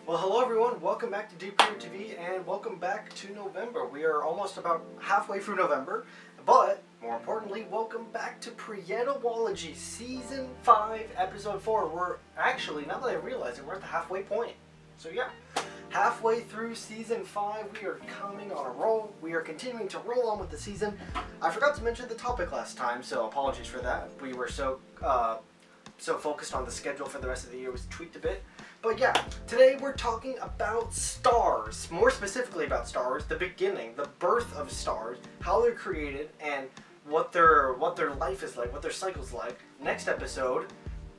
Well, hello everyone, welcome back to Dprieto TV and welcome back to November. We are almost about halfway through November, but more importantly, welcome back to Prietology Season 5, Episode 4. We're actually, now that I realize it, we're at the halfway point. So yeah, halfway through Season 5, we are coming on a roll. We are continuing to roll on with the season. I forgot to mention the topic last time, so apologies for that. We were so focused on the schedule for the rest of the year, was tweaked a bit. But yeah, today we're talking about stars, more specifically about stars, the beginning, the birth of stars, how they're created, and what their life is like, what their cycle's like. Next episode,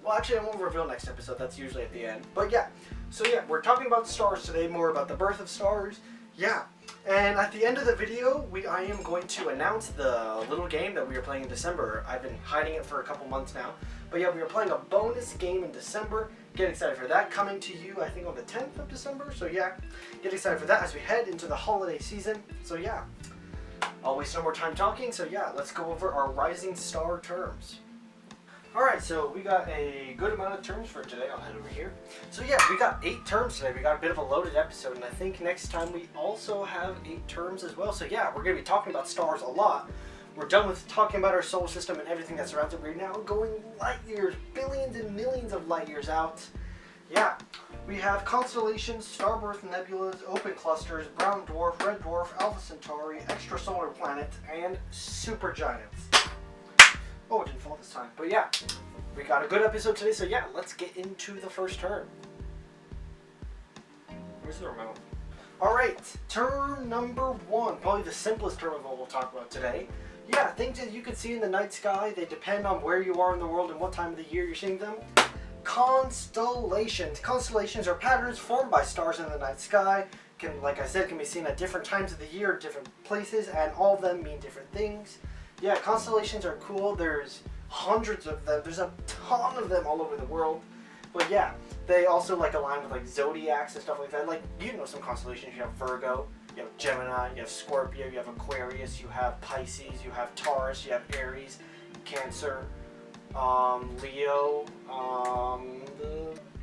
well actually I won't reveal next episode, that's usually at the end. But yeah, so yeah, we're talking about stars today, more about the birth of stars. Yeah, and at the end of the video, I am going to announce the little game that we are playing in December. I've been hiding it for a couple months now. But yeah, we are playing a bonus game in December. Get excited for that, coming to you, I think, on the 10th of December. So yeah, get excited for that as we head into the holiday season. So yeah, I'll waste no more time talking. So yeah, let's go over our rising star terms. Alright, so we got a good amount of terms for today. I'll head over here. So yeah, we got 8 terms today. We got a bit of a loaded episode, and I think next time we also have 8 terms as well. So yeah, we're going to be talking about stars a lot. We're done with talking about our solar system and everything that surrounds it. We're now going light years, billions and millions of light years out. Yeah, we have constellations, star-birth nebulas, open clusters, brown dwarf, red dwarf, Alpha Centauri, extrasolar planets, and supergiants. Oh, it didn't fall this time. But yeah, we got a good episode today, so yeah, let's get into the first term. Where's the remote? Alright, term number 1, probably the simplest term of all we'll talk about today. Yeah, things that you can see in the night sky, they depend on where you are in the world and what time of the year you're seeing them. Constellations. Constellations are patterns formed by stars in the night sky. Can, like I said, can be seen at different times of the year, different places, and all of them mean different things. Yeah, constellations are cool. There's hundreds of them. There's a ton of them all over the world. But yeah, they also like align with like zodiacs and stuff like that. Like, you know some constellations. You have Virgo, you have Gemini, you have Scorpio, you have Aquarius, you have Pisces, you have Taurus, you have Aries, Cancer, Leo.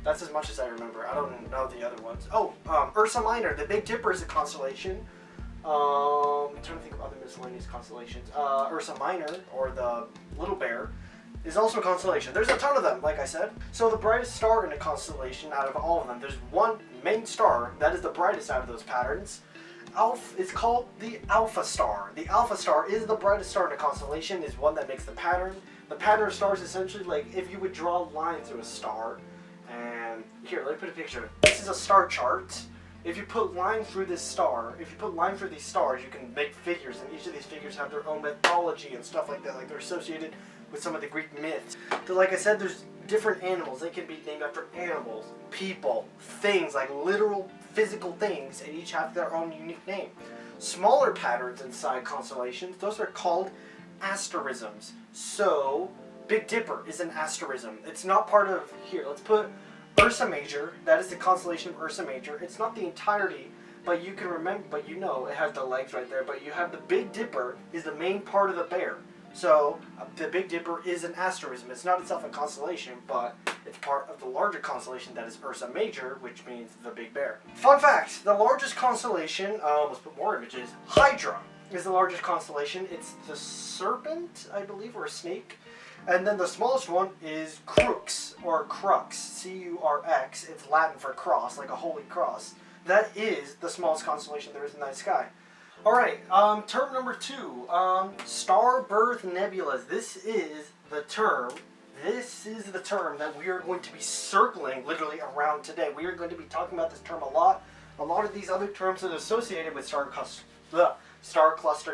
That's as much as I remember. I don't know the other ones. Oh, Ursa Minor, the Big Dipper is a constellation. I'm trying to think of other miscellaneous constellations. Ursa Minor, or the Little Bear, is also a constellation. There's a ton of them, like I said. So the brightest star in a constellation out of all of them, there's one main star that is the brightest out of those patterns. It's called the Alpha Star. The Alpha Star is the brightest star in a constellation, is one that makes the pattern. The pattern of stars is essentially like if you would draw a line through a star. And here, let me put a picture. This is a star chart. If you put line through this star, if you put line through these stars, you can make figures, and each of these figures have their own mythology and stuff like that. Like they're associated with some of the Greek myths. So like I said, there's different animals. They can be named after animals, people, things, like literal physical things, and each have their own unique name. Smaller patterns inside constellations, those are called asterisms. So Big Dipper is an asterism. It's not part of, here, let's put Ursa Major. That is the constellation of Ursa Major. It's not the entirety, but you can remember, but you know it has the legs right there. But you have the Big Dipper is the main part of the bear. So the Big Dipper is an asterism. It's not itself a constellation, but it's part of the larger constellation that is Ursa Major, which means the Big Bear. Fun fact, the largest constellation, let's put more images, Hydra is the largest constellation. It's the serpent, I believe, or a snake. And then the smallest one is Crux, or Crux, C-U-R-X. It's Latin for cross, like a holy cross. That is the smallest constellation there is in the night sky. Alright, term number 2, star-birth nebulas. This is the term that we are going to be circling literally around today. We are going to be talking about this term a lot. A lot of these other terms that are associated with star cluster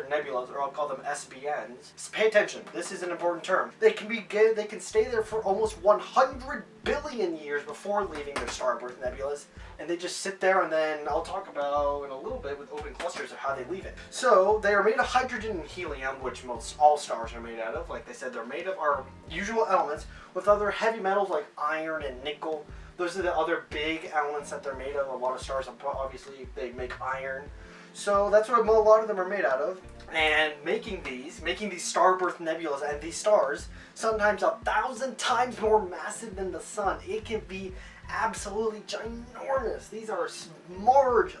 nebulas, or I'll call them SBNs. Pay attention, this is an important term. They can stay there for almost 100 billion years before leaving their star-birth nebulas, and they just sit there, and then I'll talk about in a little bit with open clusters of how they leave it. So they are made of hydrogen and helium, which most all stars are made out of. Like they said, they're made of our usual elements with other heavy metals like iron and nickel. Those are the other big elements that they're made of. A lot of stars, obviously, they make iron. So that's what a lot of them are made out of. And making these star-birth nebulas and these stars, sometimes 1,000 times more massive than the sun. It can be absolutely ginormous. These are large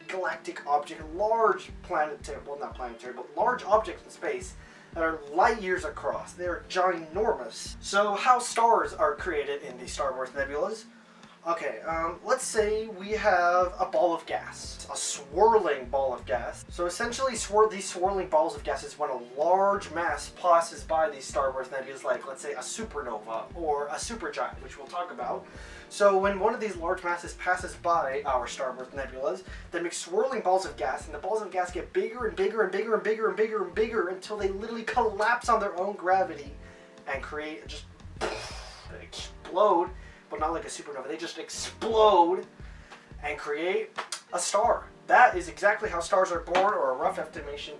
galactic objects, large planetary, well not planetary, but large objects in space that are light years across. They are ginormous. So how stars are created in these star-birth nebulas? Okay, let's say we have a ball of gas, a swirling ball of gas. So essentially these swirling balls of gas is when a large mass passes by these star-birth nebulas, like let's say a supernova or a supergiant, which we'll talk about. So when one of these large masses passes by our star-birth nebulas, they make swirling balls of gas, and the balls of gas get bigger and bigger and bigger and bigger and bigger and bigger until they literally collapse on their own gravity and create just explode. But not like a supernova, they just explode and create a star. That is exactly how stars are born, or a rough estimation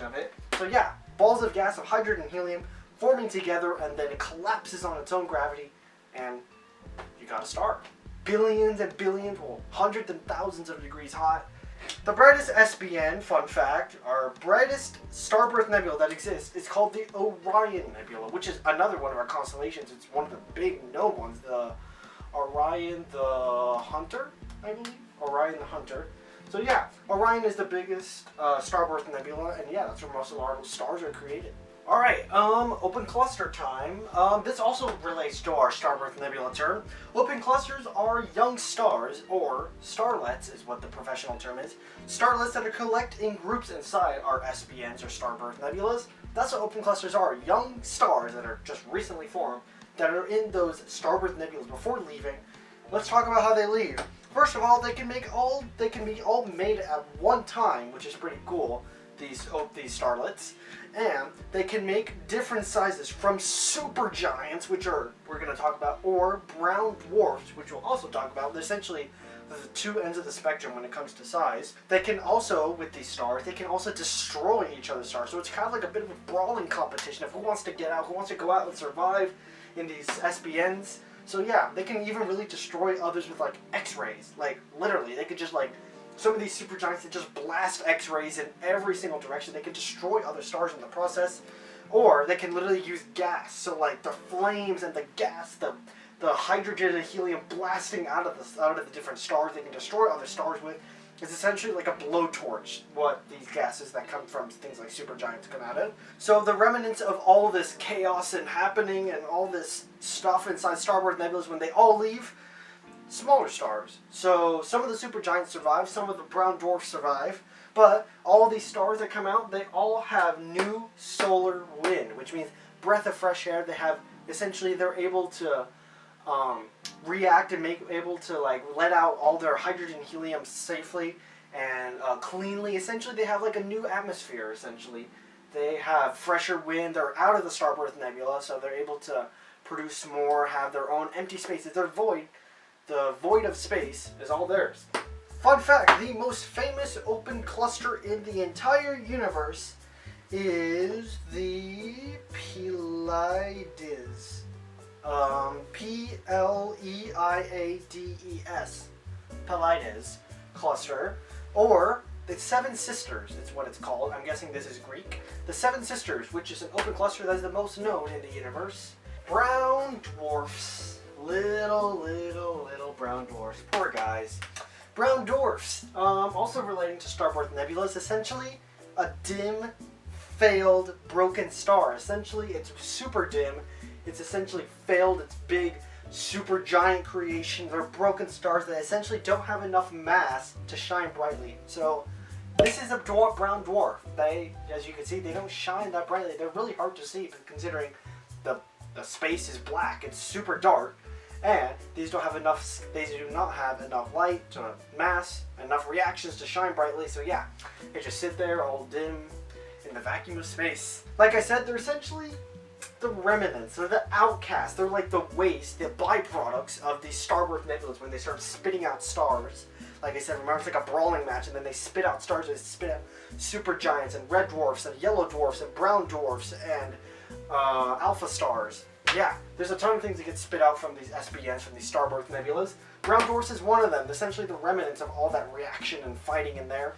of it. So yeah, balls of gas of hydrogen and helium forming together, and then it collapses on its own gravity, and you got a star. Billions and billions, well, hundreds and thousands of degrees hot. The brightest SBN, fun fact, our brightest star-birth nebula that exists is called the Orion Nebula, which is another one of our constellations. It's one of the big known ones, the Orion the Hunter, I believe. Orion the Hunter. So yeah, Orion is the biggest star-birth nebula, and yeah, that's where most of our stars are created. Alright, open cluster time. This also relates to our star-birth nebula term. Open clusters are young stars, or starlets is what the professional term is. Starlets that are collect in groups inside our SBNs, or star-birth nebulas. That's what open clusters are, young stars that are just recently formed, that are in those star-birth nebulas before leaving. Let's talk about how they leave. First of all, they can be all made at one time, which is pretty cool. These starlets, and they can make different sizes from supergiants, which we're going to talk about, or brown dwarfs, which we'll also talk about. They're essentially the two ends of the spectrum when it comes to size. They can also, with these stars, they can also destroy each other's stars. So it's kind of like a bit of a brawling competition of who wants to get out, who wants to go out and survive in these SBNs. So yeah, they can even really destroy others with like X-rays. Like literally, they could just like. Some of these supergiants that just blast X-rays in every single direction. They can destroy other stars in the process, or they can literally use gas. So like the flames and the gas, the hydrogen and helium blasting out of the different stars they can destroy other stars with. It's essentially like a blowtorch, what these gases that come from things like supergiants come out of. So the remnants of all this chaos and happening and all this stuff inside star-birth nebulas, when they all leave, smaller stars. So some of the supergiants survive, some of the brown dwarfs survive, but all these stars that come out, they all have new solar wind, which means breath of fresh air. They have, essentially, they're able to react and able to like let out all their hydrogen and helium safely and cleanly. Essentially, they have like a new atmosphere, essentially. They have fresher wind, they're out of the star-birth nebula, so they're able to produce more, have their own empty spaces. They're void. The void of space is all theirs. Fun fact, the most famous open cluster in the entire universe is the Pleiades. P-L-E-I-A-D-E-S. Pleiades cluster. Or the Seven Sisters, it's what it's called. I'm guessing this is Greek. The Seven Sisters, which is an open cluster that is the most known in the universe. Brown dwarfs. Little brown dwarfs. Poor guys. Brown dwarfs, also relating to star-birth nebulas, essentially a dim, failed, broken star. Essentially, it's super dim. It's essentially failed. It's big, super giant creation. They're broken stars that essentially don't have enough mass to shine brightly. So this is a brown dwarf. They, as you can see, they don't shine that brightly. They're really hard to see, but considering the space is black, it's super dark. And these don't have enough. They do not have enough light, enough mass, enough reactions to shine brightly. So yeah, they just sit there all dim in the vacuum of space. Like I said, they're essentially the remnants. They're the outcasts. They're like the waste, the byproducts of these star-birth nebulas when they start spitting out stars. Like I said, remember, it's like a brawling match, and then they spit out stars. They spit out supergiants and red dwarfs and yellow dwarfs and brown dwarfs and alpha stars. Yeah, there's a ton of things that get spit out from these SBNs, from these star-birth nebulas. Brown dwarfs is one of them. Essentially the remnants of all that reaction and fighting in there.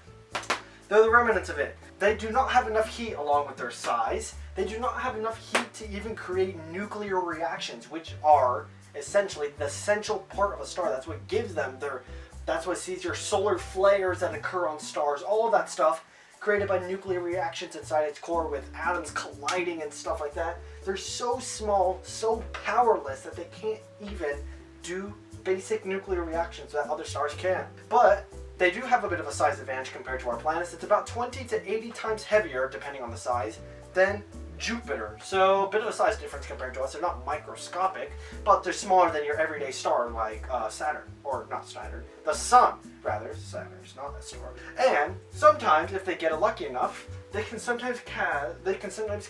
They're the remnants of it. They do not have enough heat along with their size. They do not have enough heat to even create nuclear reactions, which are essentially the essential part of a star. That's what gives them their, that's what sees your solar flares that occur on stars, all of that stuff created by nuclear reactions inside its core with atoms colliding and stuff like that. They're so small, so powerless that they can't even do basic nuclear reactions that other stars can. But they do have a bit of a size advantage compared to our planets. It's about 20 to 80 times heavier, depending on the size, than Jupiter. So a bit of a size difference compared to us. They're not microscopic, but they're smaller than your everyday star like Saturn, or not Saturn, the Sun rather. Saturn's not a star. And sometimes, if they get lucky enough, they can sometimes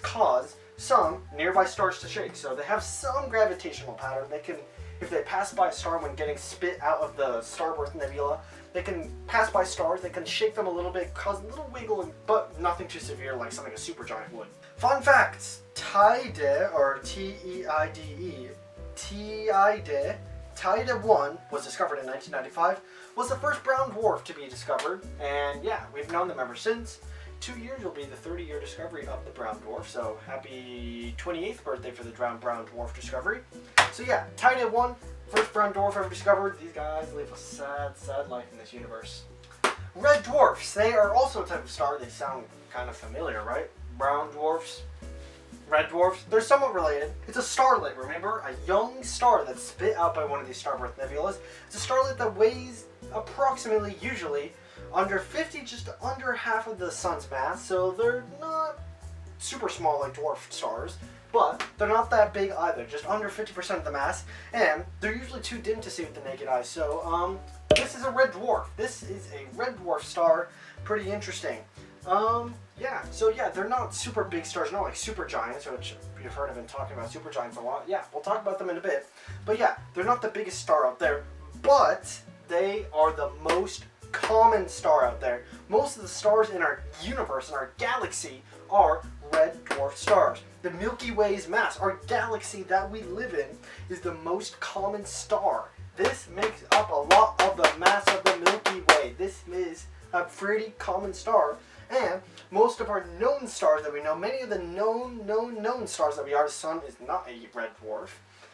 cause some nearby stars to shake. So they have some gravitational pattern. They can, if they pass by a star when getting spit out of the starburst nebula, they can pass by stars, they can shake them a little bit, cause a little wiggle, but nothing too severe like something a supergiant would. Fun facts! Teide, or T-E-I-D-E, Teide 1 was discovered in 1995, was the first brown dwarf to be discovered, and yeah, we've known them ever since. 2 years will be the 30-year discovery of the brown dwarf, so happy 28th birthday for the brown dwarf discovery. So yeah, Teide 1, first brown dwarf ever discovered. These guys live a sad, sad life in this universe. Red dwarfs, they are also a type of star. They sound kind of familiar, right? Brown dwarfs, red dwarfs, they're somewhat related. It's a starlet, remember? A young star that's spit out by one of these starburst nebulas. It's a starlet that weighs approximately, usually, under 50, just under half of the sun's mass, so they're not super small like dwarf stars, but they're not that big either, just under 50% of the mass, and they're usually too dim to see with the naked eye. So this is a red dwarf. This is a red dwarf star. Pretty interesting. Yeah, so yeah, they're not super big stars, not like supergiants, which you've heard of been talking about supergiants a lot. Yeah, we'll talk about them in a bit. But yeah, they're not the biggest star out there, but they are the most common star out there. Most of the stars in our universe, in our galaxy, are red dwarf stars. The Milky Way's mass, our galaxy that we live in, is the most common star. This makes up a lot of the mass of the Milky Way. This is a pretty common star, and most of our known stars that we know, many of the known stars that we are, the Sun is not a red dwarf,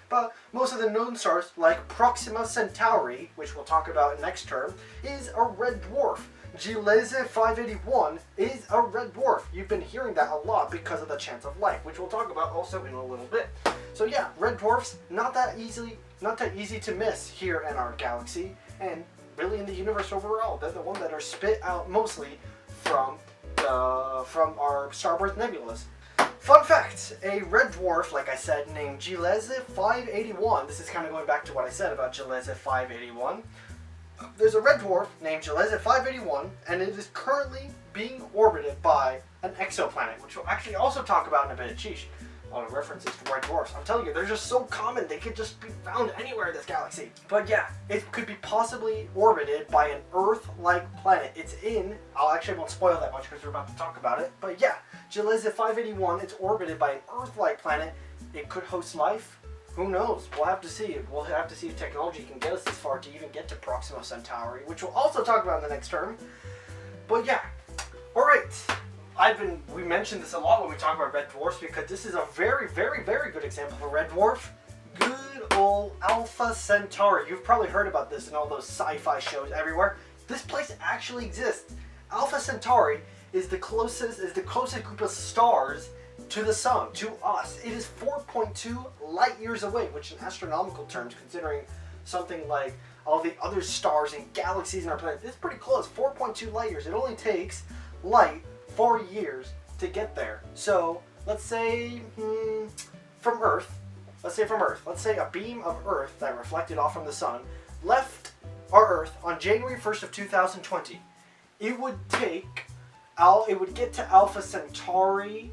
but most of the known stars, like Proxima Centauri, which we'll talk about next term, is a red dwarf. Gliese 581 is a red dwarf. You've been hearing that a lot because of the chance of life, which we'll talk about also in a little bit. So yeah, red dwarfs, not that easy to miss here in our galaxy, and really in the universe overall. They're the ones that are spit out mostly from our starburst nebulas. Fun fact, a red dwarf, like I said, named Gliese 581, this is kind of going back to what I said about Gliese 581, there's a red dwarf named Gliese 581, and it is currently being orbited by an exoplanet, which we'll actually also talk about in a bit of Cheesh. A lot of references to red dwarfs. I'm telling you, they're just so common, they could just be found anywhere in this galaxy. But yeah, it could be possibly orbited by an Earth-like planet. It's in, I won't spoil that much because we're about to talk about it, but yeah, Gliese 581, it's orbited by an Earth-like planet. It could host life. Who knows? We'll have to see. We'll have to see if technology can get us this far to even get to Proxima Centauri, which we'll also talk about in the next term. But yeah, alright. We mentioned this a lot when we talk about red dwarfs because this is a very, very, very good example of a red dwarf. Good old Alpha Centauri. You've probably heard about this in all those sci-fi shows everywhere. This place actually exists. Alpha Centauri is the closest group of stars to the sun, to us. It is 4.2 light years away, which in astronomical terms, considering something like all the other stars and galaxies in our planet, it's pretty close. 4.2 light years. It only takes light 4 years to get there. So let's say from Earth, let's say a beam of Earth that reflected off from the sun left our Earth on January 1st of 2020. It would get to Alpha Centauri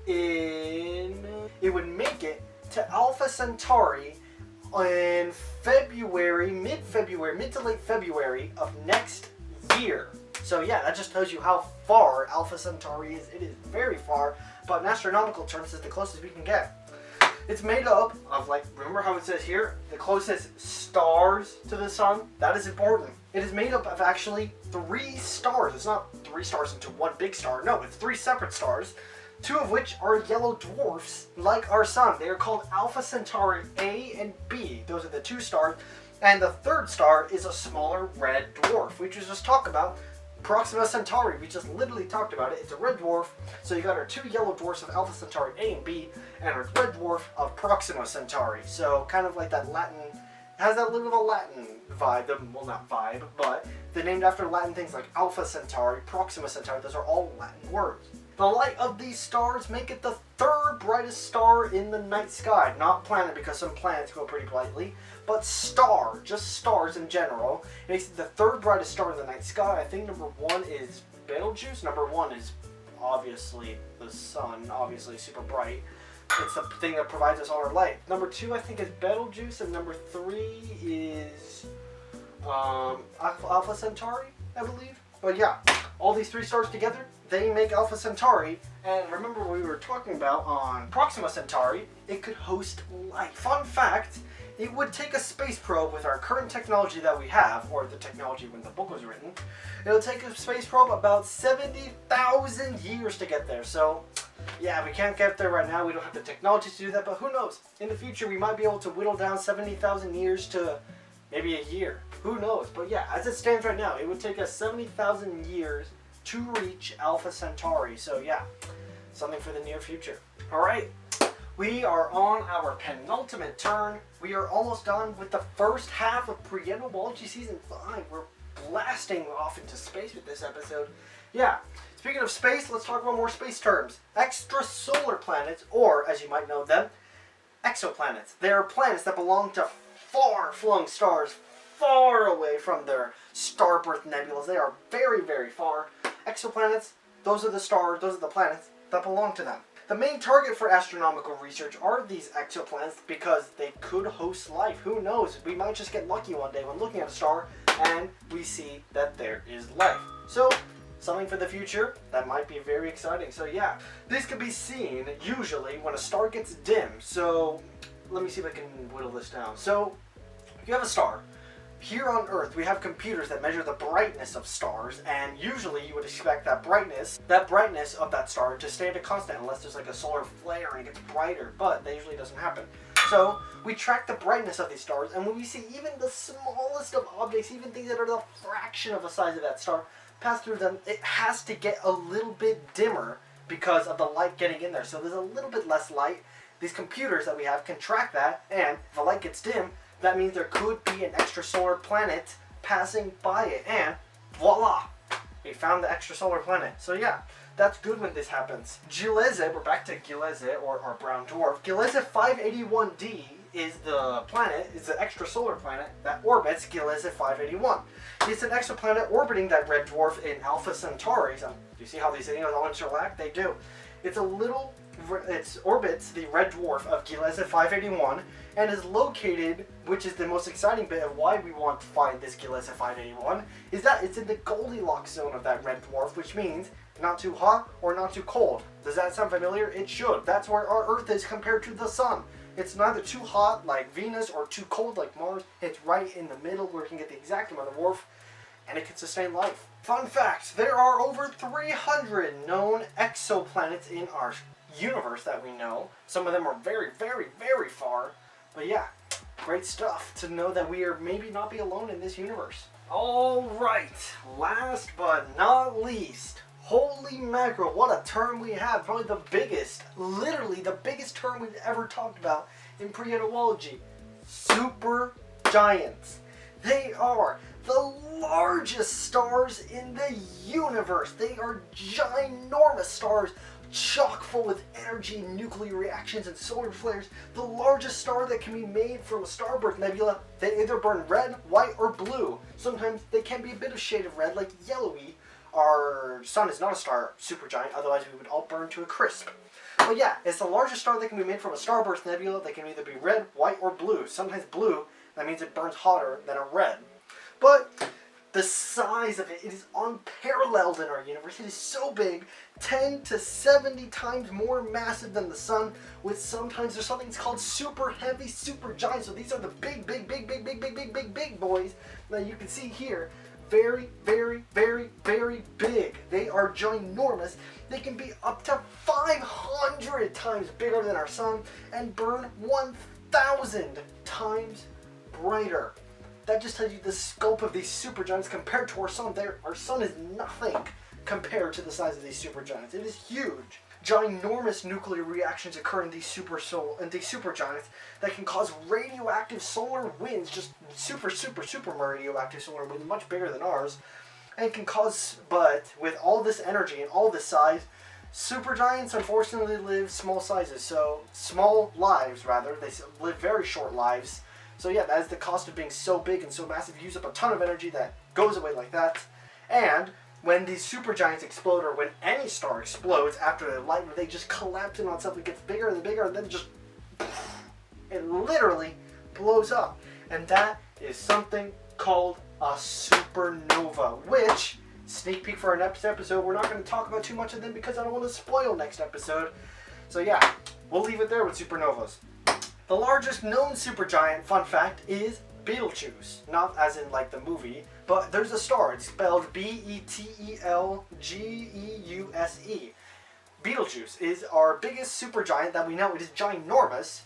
it would make it to Alpha Centauri in mid to late February of next year. So yeah, that just tells you how far Alpha Centauri is. It is very far, but in astronomical terms, it's the closest we can get. It's made up of, like, remember how it says here, the closest stars to the sun? That is important. It is made up of actually 3 stars. It's not 3 stars into one big star. No, it's 3 separate stars. two of which are yellow dwarfs like our sun. They are called Alpha Centauri A and B. Those are the two stars. And the third star is a smaller red dwarf, which we just talked about. Proxima Centauri, we just literally talked about it. It's a red dwarf. So you got our two yellow dwarfs of Alpha Centauri A and B, and our red dwarf of Proxima Centauri. So kind of like that Latin, has that little bit of a Latin vibe. Well, not vibe, but they're named after Latin things like Alpha Centauri, Proxima Centauri. Those are all Latin words. The light of these stars make it the third brightest star in the night sky. Not planet, because some planets go pretty brightly, but star, just stars in general. It makes it the third brightest star in the night sky. I think number one is Betelgeuse. Number one is obviously the sun, obviously super bright. It's the thing that provides us all our light. Number two, I think, is Betelgeuse, and number three is Alpha Centauri, I believe. But yeah, all these three stars together, they make Alpha Centauri. And remember what we were talking about on Proxima Centauri, it could host life. Fun fact, it would take a space probe with our current technology that we have, or the technology when the book was written, it would take a space probe about 70,000 years to get there. So yeah, we can't get there right now. We don't have the technology to do that, but who knows? In the future, we might be able to whittle down 70,000 years to maybe a year. Who knows? But yeah, as it stands right now, it would take us 70,000 years to reach Alpha Centauri. So yeah, something for the near future. All right, we are on our penultimate turn. We are almost done with the first half of Prietology Season 5. We're blasting off into space with this episode. Yeah, speaking of space, let's talk about more space terms. Extrasolar planets, or as you might know them, exoplanets. They are planets that belong to far-flung stars, far away from their starburst nebulas. They are very, very far. Exoplanets, those are the stars, those are the planets that belong to them. The main target for astronomical research are these exoplanets because they could host life. Who knows? We might just get lucky one day when looking at a star and we see that there is life. So, something for the future that might be very exciting. So yeah, this can be seen usually when a star gets dim. So let me see if I can whittle this down. So if you have a star, here on Earth we have computers that measure the brightness of stars, and usually you would expect that brightness of that star to stay at a constant unless there's like a solar flare and it gets brighter, but that usually doesn't happen. So we track the brightness of these stars, and when we see even the smallest of objects, even things that are the fraction of the size of that star, pass through them, it has to get a little bit dimmer because of the light getting in there. So there's a little bit less light. These computers that we have can track that, and if the light gets dim, that means there could be an extrasolar planet passing by it, and voila! We found the extrasolar planet. So yeah, that's good when this happens. Gliese, we're back to Gliese, or our brown dwarf. Gliese 581d is the planet, is the extrasolar planet that orbits Gliese 581. It's an exoplanet orbiting that red dwarf in Alpha Centauri. So, do you see how these things all interact? They do. It orbits the red dwarf of Gliese 581 and is located, which is the most exciting bit of why we want to find this Gliese 581, is that it's in the Goldilocks zone of that red dwarf, which means not too hot or not too cold. Does that sound familiar? It should. That's where our Earth is compared to the sun. It's neither too hot like Venus or too cold like Mars. It's right in the middle where we can get the exact amount of warmth, and it can sustain life. Fun fact, there are over 300 known exoplanets in our universe that we know. Some of them are very, very, very far. But yeah, great stuff to know that we are maybe not be alone in this universe. Alright, last but not least, holy mackerel, what a term we have. Probably the biggest, literally the biggest term we've ever talked about in Prietology. Supergiants. They are the largest stars in the universe. They are ginormous stars, chock full with energy, nuclear reactions, and solar flares. The largest star that can be made from a starburst nebula. They either burn red, white, or blue. Sometimes they can be a bit of shade of red, like yellowy. Our sun is not a star supergiant, otherwise we would all burn to a crisp. But yeah, it's the largest star that can be made from a starburst nebula. They can either be red, white, or blue. Sometimes blue, that means it burns hotter than a red. But the size of it is unparalleled in our universe. It is so big, 10 to 70 times more massive than the sun, with sometimes there's something called super heavy supergiants. So these are the big boys that you can see here. very, very, very, very big. They are ginormous. They can be up to 500 times bigger than our sun and burn 1,000 times brighter. That just tells you the scope of these supergiants compared to our sun. Our sun is nothing compared to the size of these supergiants. It is huge. Ginormous nuclear reactions occur in these supergiants that can cause radioactive solar winds, just super radioactive solar winds, much bigger than ours, and can cause, but with all this energy and all this size, supergiants unfortunately live small sizes, so small lives rather, they live very short lives. So yeah, that is the cost of being so big and so massive. You use up a ton of energy that goes away like that. And when these supergiants explode, or when any star explodes after the light, they just collapse in on something, gets bigger and bigger, and then just, it literally blows up. And that is something called a supernova, which, sneak peek for our next episode, we're not going to talk about too much of them because I don't want to spoil next episode. So yeah, we'll leave it there with supernovas. The largest known supergiant, fun fact, is Betelgeuse. Not as in like the movie, but there's a star. It's spelled Betelgeuse. Betelgeuse is our biggest supergiant that we know. It is ginormous.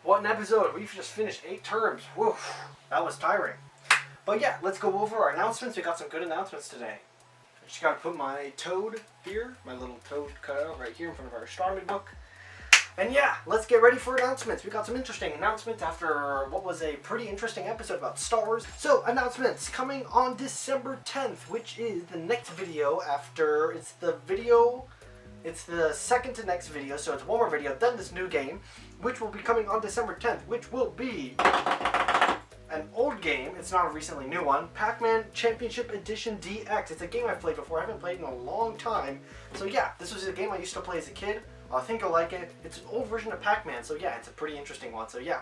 What an episode. We've just finished 8 terms. Whew, that was tiring. But yeah, let's go over our announcements. We got some good announcements today. I just gotta put my toad here, my little toad cutout right here in front of our astronomy book. And yeah, let's get ready for announcements. We got some interesting announcements after what was a pretty interesting episode about stars. So, announcements coming on December 10th, which is the next video after, it's the second to next video, so it's one more video, then this new game, which will be coming on December 10th, which will be an old game. It's not a recently new one. Pac-Man Championship Edition DX. It's a game I've played before. I haven't played in a long time. So yeah, this was a game I used to play as a kid. I think I like it. It's an old version of Pac-Man, so yeah, it's a pretty interesting one. So yeah,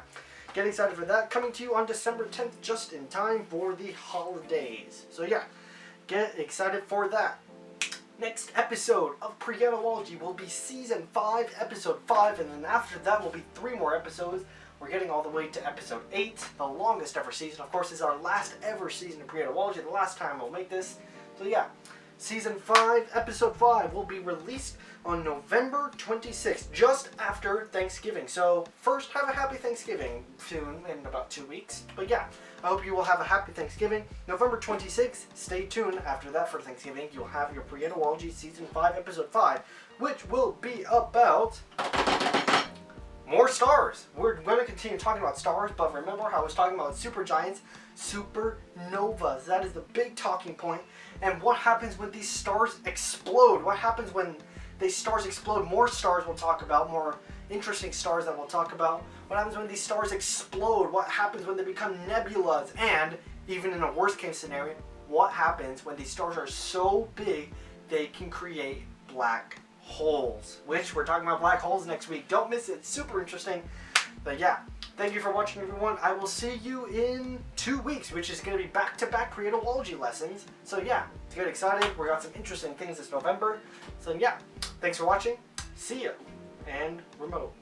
get excited for that. Coming to you on December 10th, just in time for the holidays. So yeah, get excited for that. Next episode of Prietology will be Season 5, Episode 5, and then after that will be 3 more episodes. We're getting all the way to Episode 8, the longest ever season. Of course, this is our last ever season of Prietology, the last time we'll make this. So yeah, Season 5, Episode 5 will be released on November 26th, just after Thanksgiving. So first, have a happy Thanksgiving soon, in about 2 weeks. But yeah, I hope you will have a happy Thanksgiving. November 26th, stay tuned. After that for Thanksgiving, you'll have your Prietology Season 5, Episode 5, which will be about more stars. We're going to continue talking about stars, but remember how I was talking about supergiants, supernovas. That is the big talking point. And what happens when these stars explode? What happens when these stars explode? More stars we'll talk about, more interesting stars that we'll talk about. What happens when these stars explode? What happens when they become nebulas? And even in a worst case scenario, what happens when these stars are so big they can create black holes? Which we're talking about black holes next week. Don't miss it. It's super interesting. But yeah, thank you for watching, everyone. I will see you in 2 weeks, which is going to be back-to-back Prietology lessons. So yeah, get excited. We got some interesting things this November. So yeah, thanks for watching. See ya. And remote.